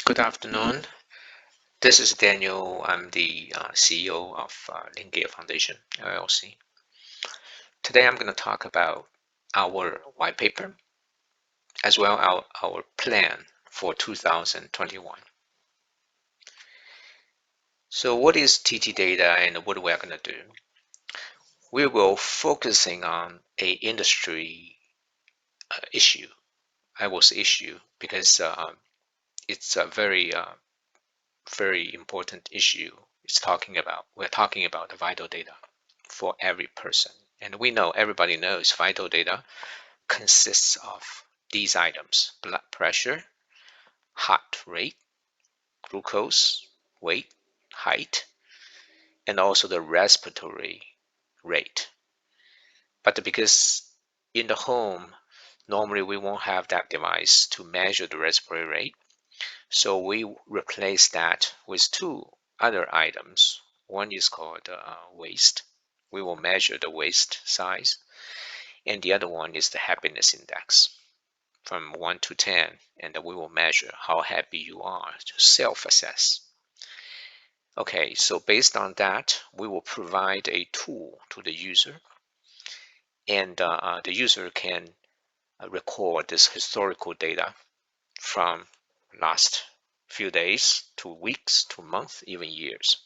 Good afternoon. This is Daniel. I'm the CEO of Lingear Foundation, LLC. Today I'm going to talk about our white paper as well as our plan for 2021. So what is ttData and what we are going to do? We will focusing on a industry issue. I will say issue because it's a very important issue. We're talking about the vital data for every person. And we know, everybody knows, vital data consists of these items: blood pressure, heart rate, glucose, weight, height, and also the respiratory rate. But because in the home, normally we won't have that device to measure the respiratory rate, so we replace that with two other items. One is called waist. We will measure the waist size, and the other one is the happiness index from 1 to 10, and we will measure how happy you are to self-assess. Okay, so based on that, we will provide a tool to the user, and the user can record this historical data from last few days to weeks to months, even years.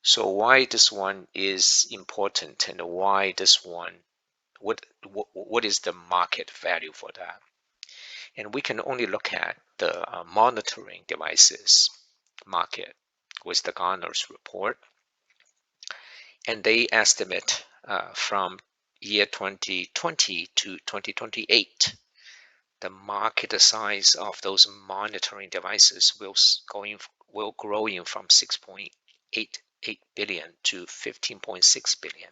So why this one is important, and why this one, what is the market value for that? And we can only look at the monitoring devices market with the Gartner's report, and they estimate from year 2020 to 2028, the market size of those monitoring devices will growing from 6.88 billion to 15.6 billion,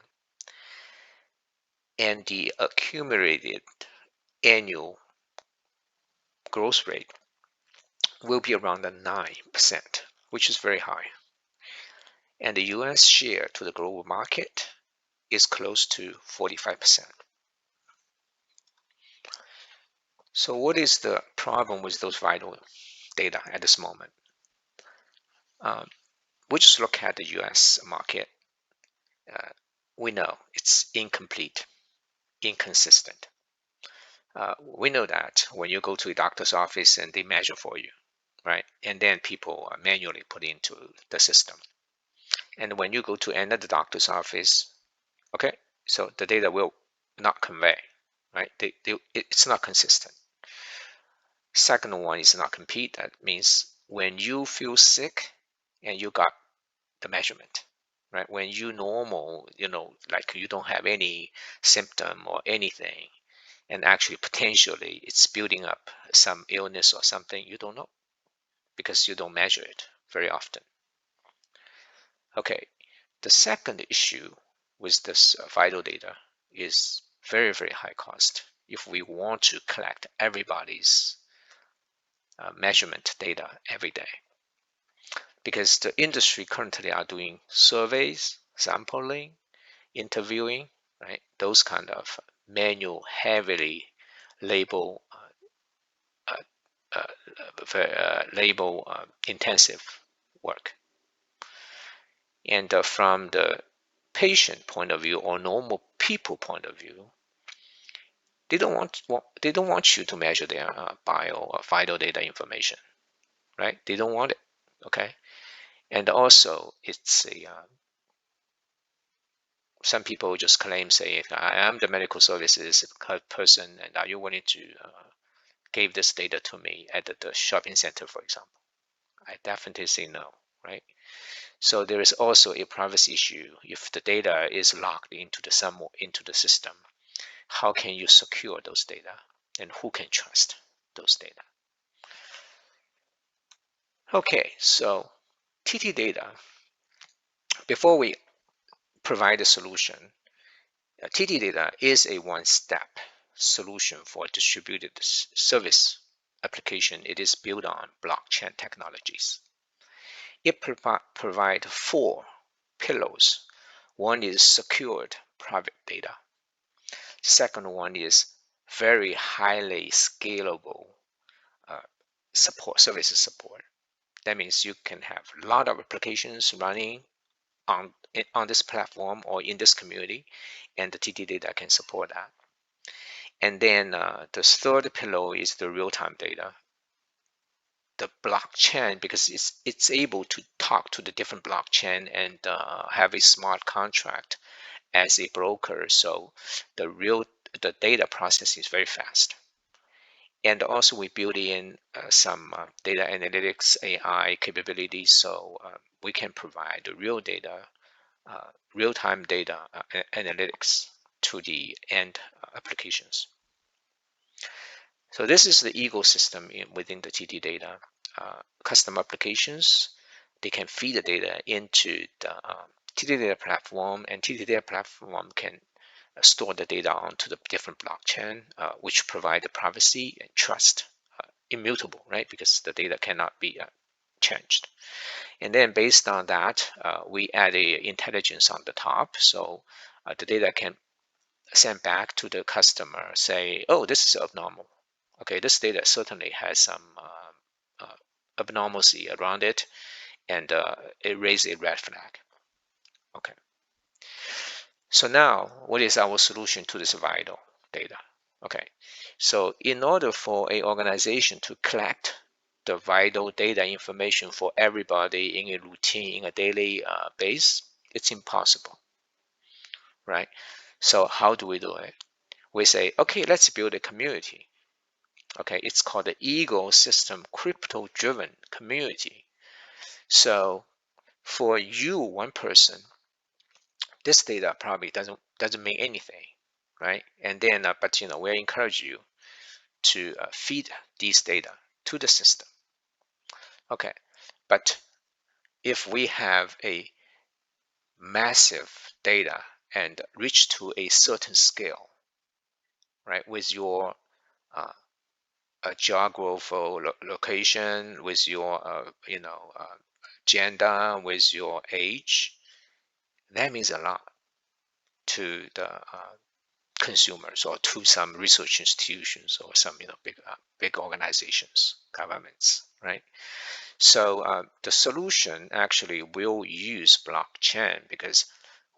and the accumulated annual growth rate will be around 9%, which is very high. And the US share to the global market is close to 45%. So what is the problem with those vital data at this moment? We just look at the US market. We know it's incomplete, inconsistent. We know that when you go to a doctor's office and they measure for you, right? And then people are manually put into the system. And when you go to another doctor's office, okay, so the data will not convey, right? It's not consistent. Second one is not compete. That means when you feel sick and you got the measurement, right? When you normal, like you don't have any symptom or anything, and actually potentially it's building up some illness or something, you don't know because you don't measure it very often. Okay, the second issue with this vital data is very, very high cost if we want to collect everybody's measurement data every day, because the industry currently are doing surveys, sampling, interviewing, right? Those kind of manual, heavily label intensive work. And from the patient point of view or normal people point of view, they don't want you to measure their bio or vital data information, right? They don't want it. Okay, and also it's a some people just claim, say, I am the medical services person, and are you willing to give this data to me at the shopping center, for example? I definitely say no, right? So there is also a privacy issue. If the data is logged into the system, how can you secure those data, and who can trust those data? Okay, so ttData, before we provide a solution, ttData is a one-step solution for distributed service application. It is built on blockchain technologies. It provides four pillars. One is secured private data. Second one is very highly scalable support, services support. That means you can have a lot of applications running on this platform or in this community, and the ttData can support that. And then the third pillar is the real-time data. The blockchain, because it's able to talk to the different blockchain and have a smart contract as a broker, so the data process is very fast. And also we build in some data analytics AI capabilities, so we can provide the real-time data analytics to the end applications. So this is the ecosystem within the ttData. Custom applications, they can feed the data into the ttData platform, and ttData platform can store the data onto the different blockchain, which provide the privacy and trust, immutable, right? Because the data cannot be changed. And then based on that, we add a intelligence on the top, so the data can send back to the customer, say, oh, this is abnormal. Okay, this data certainly has some abnormalcy around it, and it raises a red flag. Okay, so now what is our solution to this vidal data? Okay, so in order for a organization to collect the vidal data information for everybody in a routine, in a daily base, it's impossible, right? So how do we do it? We say, okay, let's build a community. Okay, it's called the ecosystem crypto driven community. So for you, one person, this data probably doesn't mean anything, right? And then but we encourage you to feed these data to the system. Okay, but if we have a massive data and reach to a certain scale, right, with your geographical location, with your gender, with your age, that means a lot to the consumers or to some research institutions or some big organizations, governments, right? So the solution actually will use blockchain because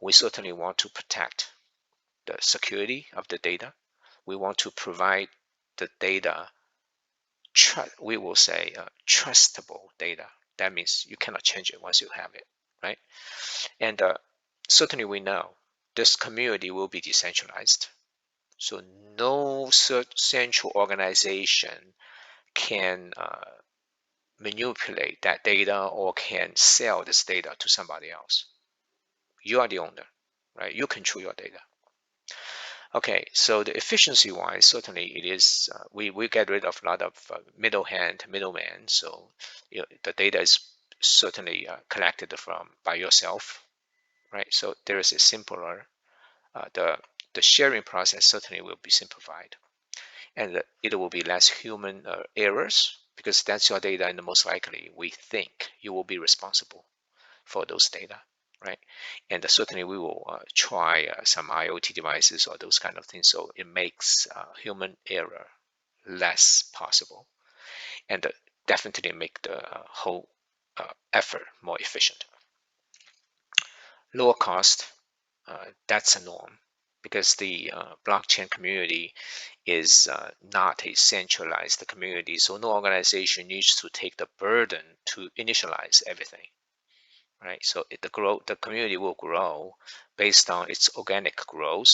we certainly want to protect the security of the data. We want to provide the data, we will say trustable data. That means you cannot change it once you have it, right? And certainly we know this community will be decentralized. So no central organization can manipulate that data or can sell this data to somebody else. You are the owner, right? You control your data. Okay, so the efficiency wise, certainly it is, we get rid of a lot of middleman. So the data is certainly collected from by yourself, right? So there is a simpler, the sharing process certainly will be simplified, and it will be less human errors because that's your data, and most likely we think you will be responsible for those data, right? And certainly we will try some IoT devices or those kind of things, so it makes human error less possible, and definitely make the whole effort more efficient. Lower cost, that's a norm because the blockchain community is not a centralized community, so no organization needs to take the burden to initialize everything, right? So the community will grow based on its organic growth.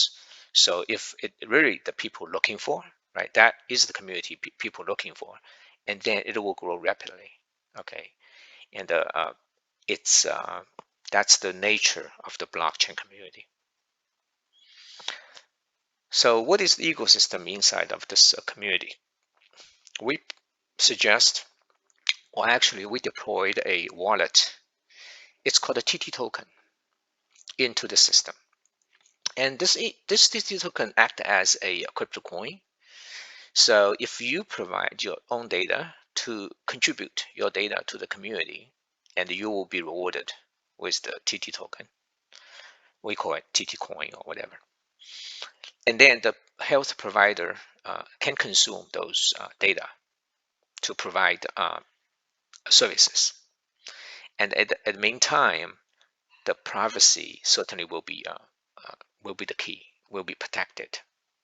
So if it really the people looking for, right, that is the community people looking for, and then it will grow rapidly. Okay, and it's that's the nature of the blockchain community. So what is the ecosystem inside of this community? We suggest, or actually we deployed a wallet. It's called a TT token into the system. And this TT token act as a crypto coin. So if you provide your own data to contribute your data to the community, and you will be rewarded with the TT token. We call it TT coin or whatever. And then the health provider can consume those data. to provide services. And at the meantime, the privacy certainly will be the key, will be protected,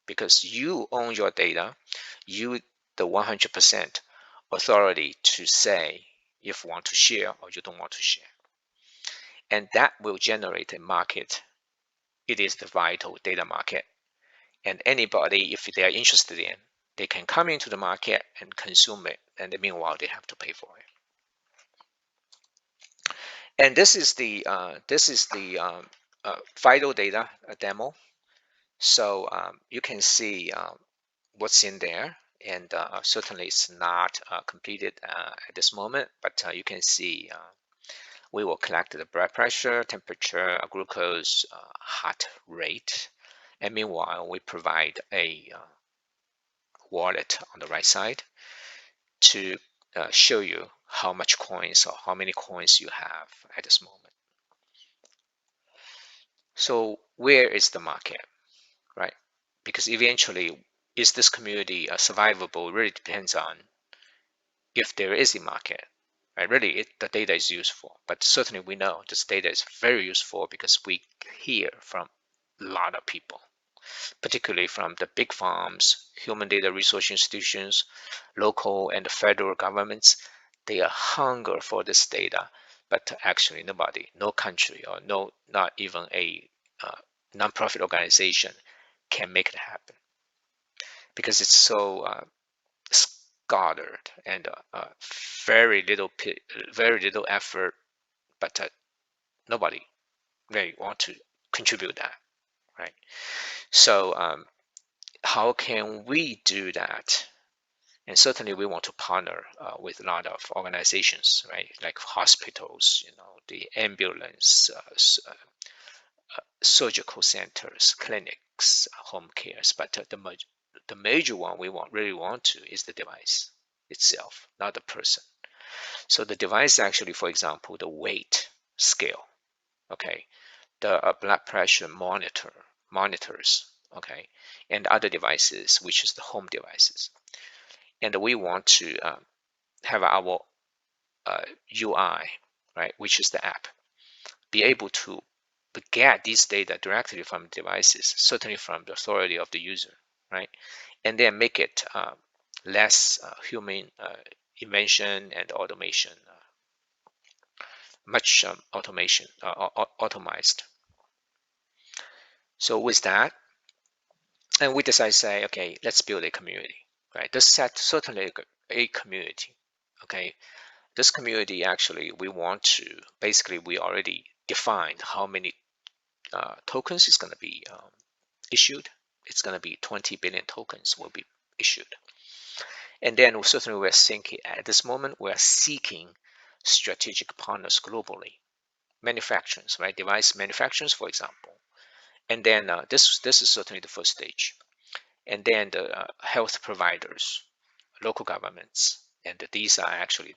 because you own your data, you the 100% authority to say if you want to share or you don't want to share, and that will generate a market. It is the vital data market, and anybody, if they are interested in, they can come into the market and consume it, and meanwhile they have to pay for it. And this is the vital data demo. So you can see what's in there, and certainly it's not completed at this moment, but you can see we will collect the blood pressure, temperature, glucose, heart rate, and meanwhile we provide a wallet on the right side to show you how much coins or how many coins you have at this moment. So where is the market, right? Because eventually, is this community survivable really depends on if there is a market, right? Really, the data is useful, but certainly we know this data is very useful because we hear from a lot of people, particularly from the big farms, human data research institutions, local and federal governments. They are hunger for this data, but actually nobody, no country, or no, not even a nonprofit organization can make it happen because it's so scattered and very little effort, but nobody really want to contribute that, right? So how can we do that? And certainly we want to partner with a lot of organizations, right? Like hospitals, the ambulance, surgical centers, clinics, home cares. But the major one we really want to is the device itself, not the person. So the device actually, for example, the weight scale, okay, the blood pressure monitors, okay, and other devices, which is the home devices. And we want to have our UI, right, which is the app, be able to get these data directly from devices, certainly from the authority of the user, right, and then make it less human invention and automation, much automation, automized. So with that, and we decided to say, okay, let's build a community, right? This set certainly a community, okay. This community actually we want to basically we already defined how many tokens is going to be issued. It's going to be 20 billion tokens will be issued. And then certainly we're thinking at this moment we're seeking strategic partners globally, manufacturers, right? Device manufacturers, for example. And then this is certainly the first stage. And then the health providers, local governments, and these are actually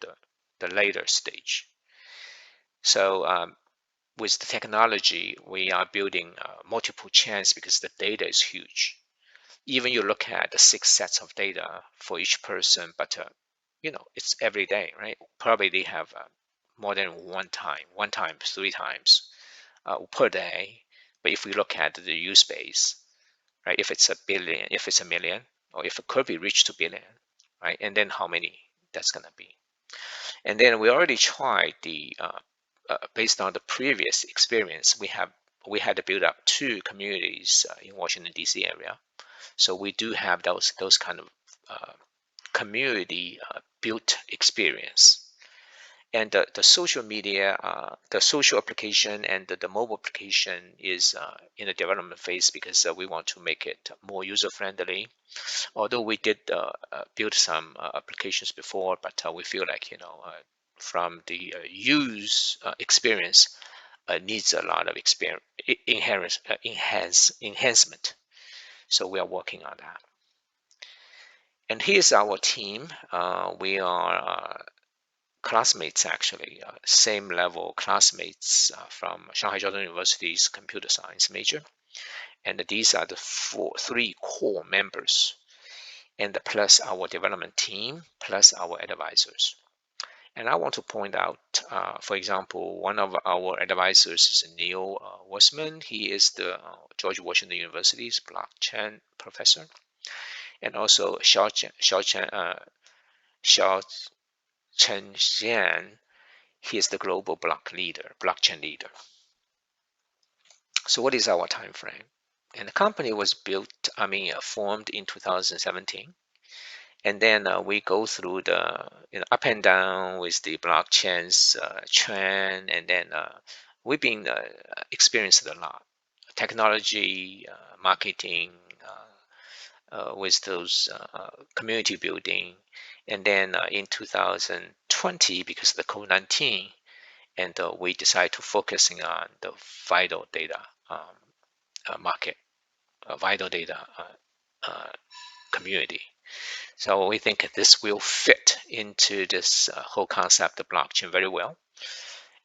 the later stage. So with the technology, we are building multiple chains because the data is huge. Even you look at the 6 sets of data for each person, but it's every day, right? Probably they have more than one time, 3 times per day. But if we look at the use base, right? If it's a billion, if it's a million, or if it could be reached to billion, right? And then how many that's gonna be? And then we already tried the based on the previous experience we had to build up 2 communities in Washington D.C. area. So we do have those kind of community built experience. And the social media, the social application and the mobile application is in the development phase because we want to make it more user friendly. Although we did build some applications before, but we feel like from the use experience needs a lot of experience enhancement. So we are working on that. And here's our team. We are classmates actually, same level classmates from Shanghai Jiaotong University's computer science major. And these are the 3 core members. and plus our development team, plus our advisors. And I want to point out, for example, one of our advisors is Neil Weissman. He is the George Washington University's blockchain professor, and also Xiao Chen Xian. He is the global blockchain leader. So, what is our time frame? And the company was formed in 2017, and then we go through the up and down with the blockchain's trend, and then we've been experienced a lot technology, marketing, with those community building, and then in 2020, because of the COVID-19, and we decided to focusing on the vidal data market, vidal data community. So we think this will fit into this whole concept of blockchain very well.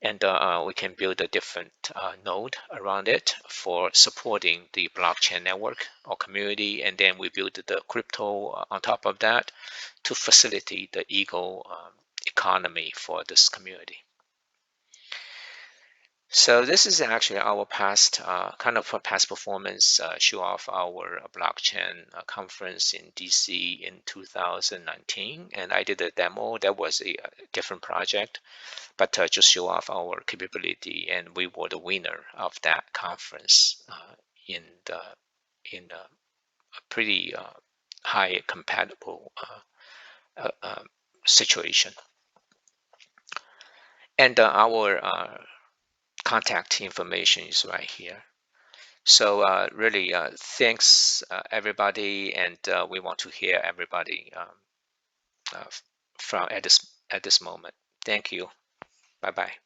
And we can build a different node around it for supporting the blockchain network or community. And then we build the crypto on top of that to facilitate the economy for this community. So this is actually our past past performance, show off our blockchain conference in DC in 2019, and I did a demo. That was a different project, but just show off our capability, and we were the winner of that conference in a pretty high compatible situation. And our contact information is right here. So really, thanks everybody, and we want to hear everybody from at this moment. Thank you. Bye bye.